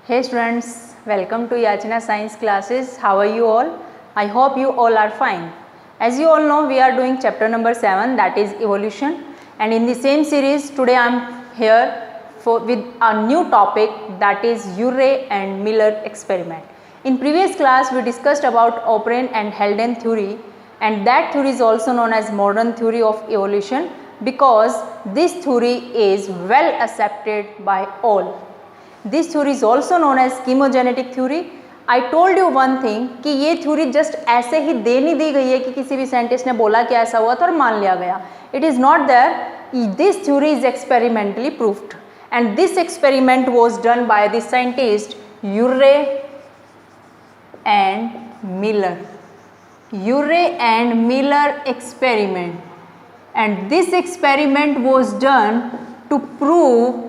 Hey students, welcome to Yachna Science classes. How are you all? I hope you all are fine. As you all know, we are doing chapter number 7, that is evolution, and in the same series today I am here with a new topic, that is Urey and Miller experiment. In previous class we discussed about O'Brien and Haldane theory, and that theory is also known as modern theory of evolution because this theory is well accepted by all. This theory is also known as chemogenetic theory. I told you one thing कि ये theory just ऐसे ही दे नहीं दी गई है कि किसी भी scientist ने बोला कि ऐसा हुआ था और मान लिया गया. It is not there. This theory is experimentally proved, and this experiment was done by the scientist Urey and Miller. Urey and Miller experiment, and this experiment was done to prove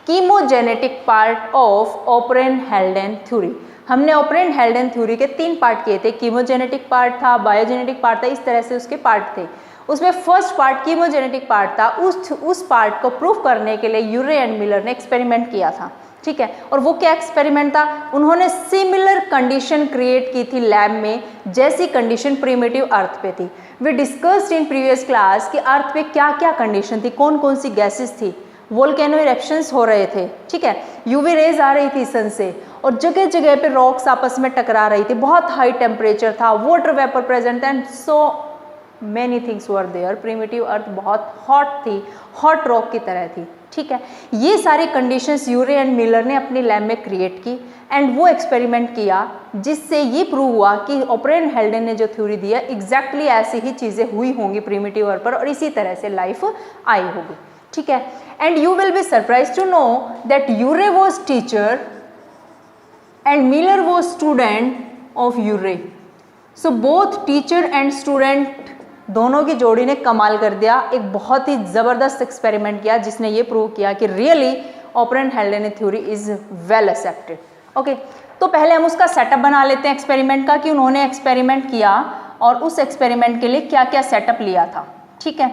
chemogenetic part of O'Brien-Haldane theory. हमने O'Brien-Haldane theory के 3 part किए थे. कीमोजेनेटिक part था, biogenetic part था, इस तरह से उसके पार्ट थे. उसमें फर्स्ट पार्ट कीमोजेनेटिक पार्ट था. उस पार्ट को प्रूव करने के लिए यूरे एंड मिलर ने एक्सपेरिमेंट किया था. ठीक है, और वो क्या एक्सपेरिमेंट था? उन्होंने सिमिलर कंडीशन क्रिएट की थी लैब में जैसी कंडीशन प्रिमिटिव अर्थ पे थी. We discussed in previous class कि अर्थ पे क्या क्या कंडीशन थी, कौन कौन सी गैसेस थी. वोल्केनो इरेप्शंस हो रहे थे. ठीक है, यूवी रेज आ रही थी सन से, और जगह जगह पे रॉक्स आपस में टकरा रही थी. बहुत हाई टेम्परेचर था, वाटर वेपर प्रेजेंट था, and so many things were there. Primitive earth बहुत हॉट थी, हॉट रॉक की तरह थी. ठीक है, ये सारी कंडीशंस यूरे एंड मिलर ने अपनी लैब में क्रिएट की, एंड वो एक्सपेरिमेंट किया जिससे ये प्रूव हुआ कि O'Brien-Haldane ने जो थ्योरी दिया एग्जैक्टली ऐसी ही चीज़ें हुई होंगी प्रिमिटिव अर्थ पर, और इसी तरह से लाइफ आई होगी. ठीक है, and you will be surprised to know that Urey was teacher and Miller was student of Urey. So both teacher and student दोनों की जोड़ी ने कमाल कर दिया. एक बहुत ही ज़बरदस्त एक्सपेरिमेंट किया जिसने ये प्रूव किया कि really O'Brien-Haldane theory is well accepted. Okay, तो पहले हम उसका सेटअप बना लेते हैं एक्सपेरिमेंट का कि उन्होंने एक्सपेरिमेंट किया और उस एक्सपेरिमेंट के लिए क्या क्या सेटअप लिया था. ठीक है,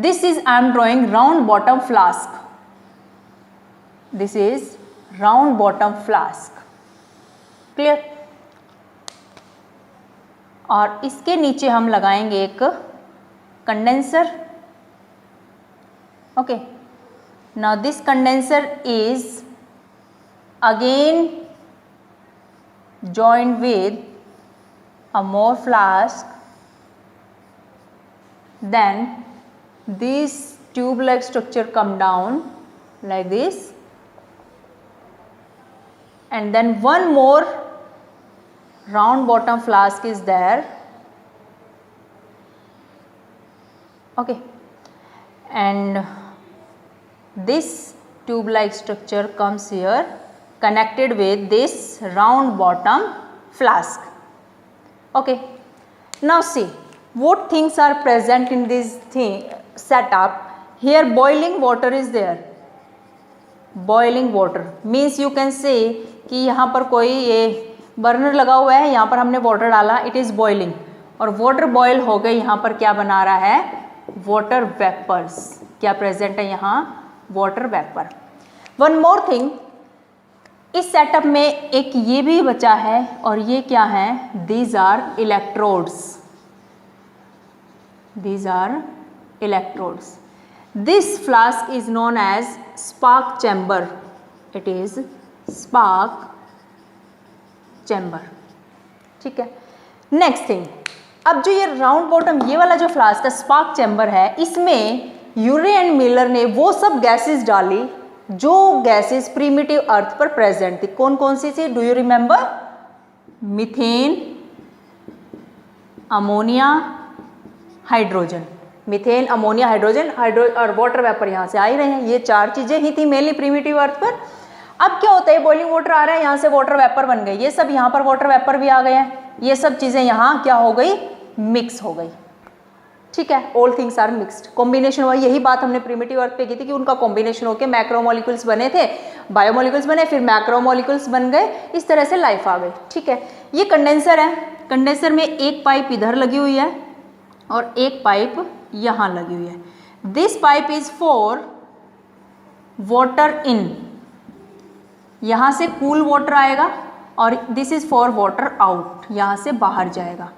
this is I am drawing round bottom flask. This is round bottom flask. Clear? और इसके नीचे हम लगाएंगे एक condenser. Okay. Now this condenser is again joined with a more flask. Then this tube like structure come down like this, and then one more round bottom flask is there. Okay, and this tube like structure comes here connected with this round bottom flask. Okay, now see what things are present in this thing setup. Here boiling water is there. Boiling water means you can say कि यहाँ पर कोई ये burner लगा हुआ है, यहाँ पर हमने वाटर डाला, इट इज़ बॉइलिंग, और वाटर बॉयल हो गई. यहाँ पर क्या बना रहा है? Water vapours. क्या प्रेजेंट है यहाँ? Water vapour. One more thing, इस सेटअप में एक ये भी बचा है, और ये क्या है? These are electrodes. These are electrodes. This flask is known as spark chamber. It is spark chamber. ठीक है, नेक्स्ट थिंग, अब जो ये राउंड बॉटम ये वाला जो फ्लास्क का स्पार्क चैम्बर है, इसमें यूरे एंड मिलर ने वो सब गैसेस डाली जो गैसेस प्रीमिटिव अर्थ पर प्रेजेंट थी. कौन कौन सी थी? Do you remember? Methane, ammonia, hydrogen. Methane, ammonia, hydrogen, और वाटर वेपर यहाँ से आ ही रहे हैं. ये 4 चीज़ें ही थी मेनली प्रीमिटिव अर्थ पर. अब क्या होता है? बॉइलिंग वाटर आ रहा है, यहाँ से वाटर वेपर बन गई, ये सब यहाँ पर वाटर वेपर भी आ गए हैं. ये सब चीज़ें यहाँ क्या हो गई? मिक्स हो गई. ठीक है, all things are mixed. Combination हुआ. यही बात हमने प्रीमिटिव अर्थ पे की थी कि उनका कॉम्बिनेशन होकर मैक्रोमोलिक्यूल्स बने थे, बायोमोलिक्यूल्स बने, फिर मैक्रोमोलिक्यूल्स बन गए, इस तरह से लाइफ आ गई. ठीक है, ये कंडेंसर है. कंडेंसर में एक पाइप इधर लगी हुई है और एक पाइप यहाँ लगी हुई है. This pipe is for water in, यहाँ से कूल वाटर आएगा और this is for water out, यहाँ से बाहर जाएगा।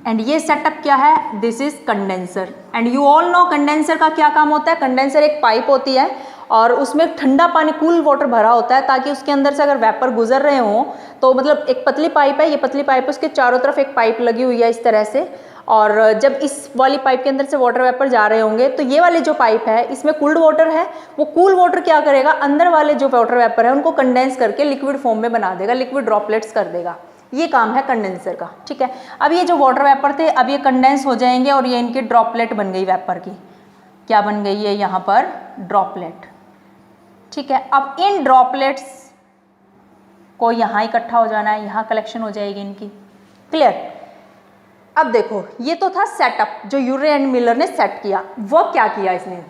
एंड ये सेटअप क्या है, this is condenser. And you all know condenser का क्या काम होता है। कंडेंसर एक पाइप होती है और उसमें ठंडा पानी कूल वाटर भरा होता है ताकि उसके अंदर से अगर वेपर गुजर रहे हों तो मतलब एक पतली पाइप है, ये पतली पाइप है, उसके चारों तरफ एक पाइप लगी हुई है इस तरह से, और जब इस वाली पाइप के अंदर से वाटर वेपर जा रहे होंगे तो ये वाली जो पाइप है इसमें कूल्ड वाटर है, वो कूल वाटर क्या करेगा, अंदर वाले जो वाटर वेपर है उनको कंडेंस करके लिक्विड फॉर्म में बना देगा, लिक्विड ड्रॉपलेट्स कर देगा। ये काम है कंडेंसर का, ठीक है। अब ये जो वाटर वेपर थे अब ये कंडेंस हो जाएंगे और ये इनकी ड्रॉपलेट बन गई वेपर की, क्या बन गई है यहाँ पर, ड्रॉपलेट, ठीक है। अब इन ड्रॉपलेट्स को यहाँ इकट्ठा हो जाना है, यहाँ कलेक्शन हो जाएगी इनकी, क्लियर। अब देखो ये तो था सेटअप जो यूरे एंड मिलर ने सेट किया। वो क्या किया इसने,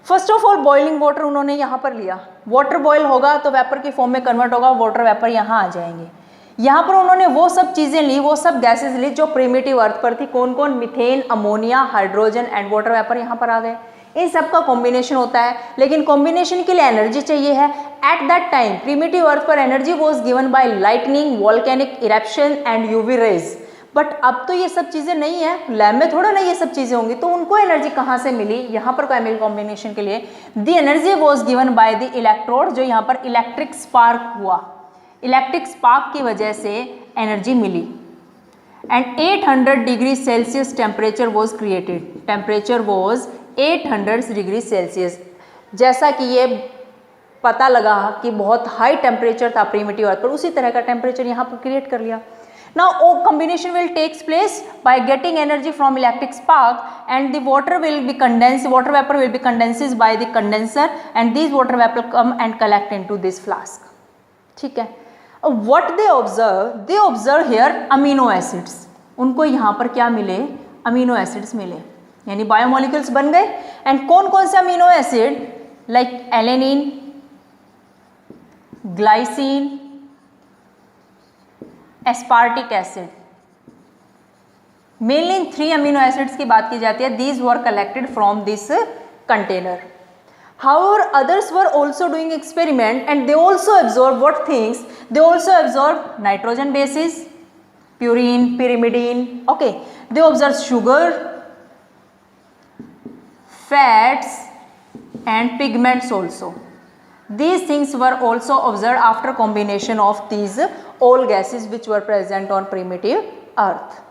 first of all boiling water उन्होंने यहाँ पर लिया, वाटर बॉयल होगा तो वेपर की फॉर्म में कन्वर्ट होगा, वाटर वेपर यहाँ आ जाएंगे। यहाँ पर उन्होंने वो सब चीज़ें ली, वो सब गैसेस ली जो प्रिमिटिव अर्थ पर थी। कौन कौन, methane, ammonia, hydrogen and water vapour यहाँ पर आ गए। इन सब का कॉम्बिनेशन होता है, लेकिन कॉम्बिनेशन के लिए एनर्जी चाहिए है। At that time primitive earth पर energy was given by lightning, volcanic eruption and UV rays. But अब तो ये सब चीज़ें नहीं है, लैब में थोड़ा ना ये सब चीज़ें होंगी, तो उनको एनर्जी कहाँ से मिली, यहाँ पर केमिकल कॉम्बिनेशन के लिए the energy was given by the electrode, जो यहाँ पर इलेक्ट्रिक स्पार्क हुआ, इलेक्ट्रिक स्पार्क की वजह से एनर्जी मिली। And 800 degree Celsius temperature was created, temperature was 800 degree Celsius. जैसा कि ये पता लगा कि बहुत हाई टेम्परेचर था प्रिमिटिव अर्थ पर, उसी तरह का टेम्परेचर यहाँ पर क्रिएट कर लिया। Now, combination will takes place by getting energy from electric spark, and the water will be condensed. Water vapor will be condensed by the condenser, and these water vapor come and collect into this flask. ठीक है। What they observe here amino acids. उनको यहाँ पर क्या मिले, amino acids मिले, यानी biomolecules बन गए। एंड कौन कौन से amino acid, like alanine, glycine, aspartic acid, mainly इन 3 अमीनो एसिड्स की बात की जाती है। These were collected from this container. However, others were also doing experiment and they also observed what things, they also observed nitrogen bases, purine, pyrimidine, okay. They observed sugar, fats and pigments also. These things were also observed after combination of these all gases which were present on primitive earth.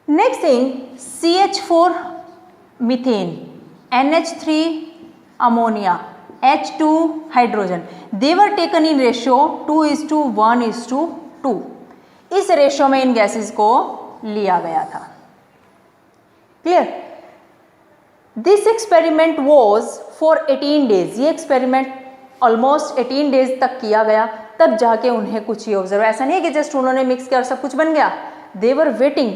Next thing, CH4 methane, NH3 ammonia, H2 hydrogen, they were taken in ratio 2:1:2. इस ratio में इन gases को लिया गया था, clear. This experiment was for 18 days. ये experiment almost 18 days तक किया गया, तब जाके उन्हें कुछ ही ऑब्जर्व, ऐसा नहीं है कि जस्ट उन्होंने मिक्स किया और सब कुछ बन गया। They were waiting,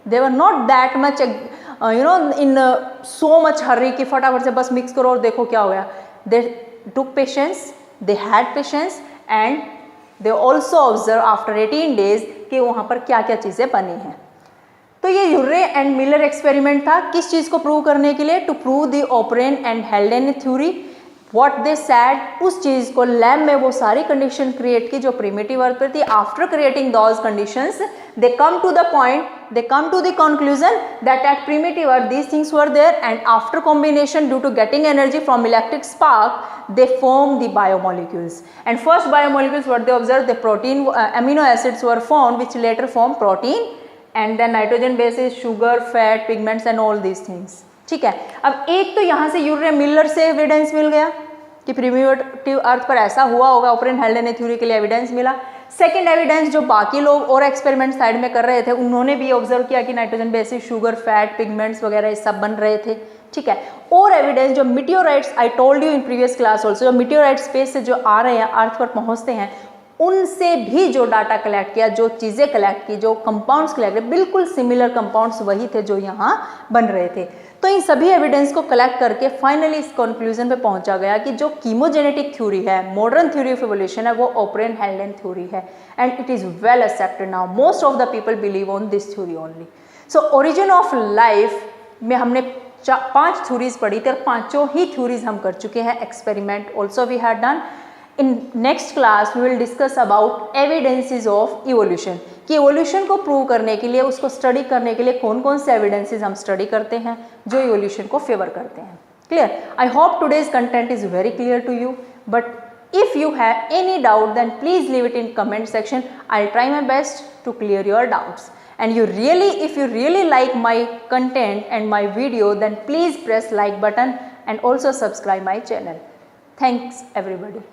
they were not that much in so much hurry कि फटाफट से बस मिक्स करो और देखो क्या हो गया। They took patience, they had patience and they also observe after 18 days कि वहाँ पर क्या क्या चीज़ें बनी हैं। तो ये यूरे एंड मिलर एक्सपेरिमेंट था, किस चीज़ को प्रूव करने के लिए, to prove the Oparin and Haldane theory. What they said, उस चीज़ को लैब में वो सारी कंडीशन क्रिएट की जो प्रिमिटिव अर्थ पर थी। After creating those conditions they come to the point, they come to the conclusion that at primitive earth these things were there, and after combination due to getting energy from electric spark they form the biomolecules. And first biomolecules what they observed, the protein amino acids were formed which later form protein, and then nitrogen bases, sugar, fat, pigments and all these things. ठीक है। अब एक तो यहाँ से यूरे Miller से evidence मिल गया कि प्रिमिटिव अर्थ पर ऐसा हुआ होगा, ओपरेन हेल्डेन थ्योरी के लिए एविडेंस मिला। सेकेंड एविडेंस जो बाकी लोग और एक्सपेरिमेंट साइड में कर रहे थे उन्होंने भी ऑब्जर्व किया कि nitrogen bases, sugar, fat, pigments वगैरह ये सब बन रहे थे, ठीक है। और एविडेंस जो meteorites, I told you in previous class also, जो मीटियोराइट स्पेस से जो आ रहे हैं अर्थ पर पहुंचते हैं, उनसे भी जो डाटा कलेक्ट किया, जो चीज़ें कलेक्ट की, जो कंपाउंड्स कलेक्ट किए, बिल्कुल सिमिलर कंपाउंड्स वही थे जो यहाँ बन रहे थे। तो इन सभी एविडेंस को कलेक्ट करके फाइनली इस कंक्लूजन पे पहुंचा गया कि जो कीमोजेनेटिक थ्योरी है, मॉडर्न थ्योरी ऑफ इवोल्यूशन है, वो ओपरेन हेल्डेन थ्योरी है, and it is well accepted now. Most of the people believe on this theory only. So origin of life में हमने 5 थ्योरीज पढ़ी थी और 5 ही थ्योरीज हम कर चुके हैं। Experiment also we had done, in next class we will discuss about evidences of evolution, कि इवोल्यूशन को प्रूव करने के लिए, उसको स्टडी करने के लिए कौन कौन से एविडेंसेस हम स्टडी करते हैं जो इवोल्यूशन को फेवर करते हैं. Clear? I hope today's content is very clear to you, but if you have any doubt then please leave it in comment section. I'll try my best to clear your doubts. And if you really like my content and my video, then please press like button and also subscribe my channel. Thanks everybody.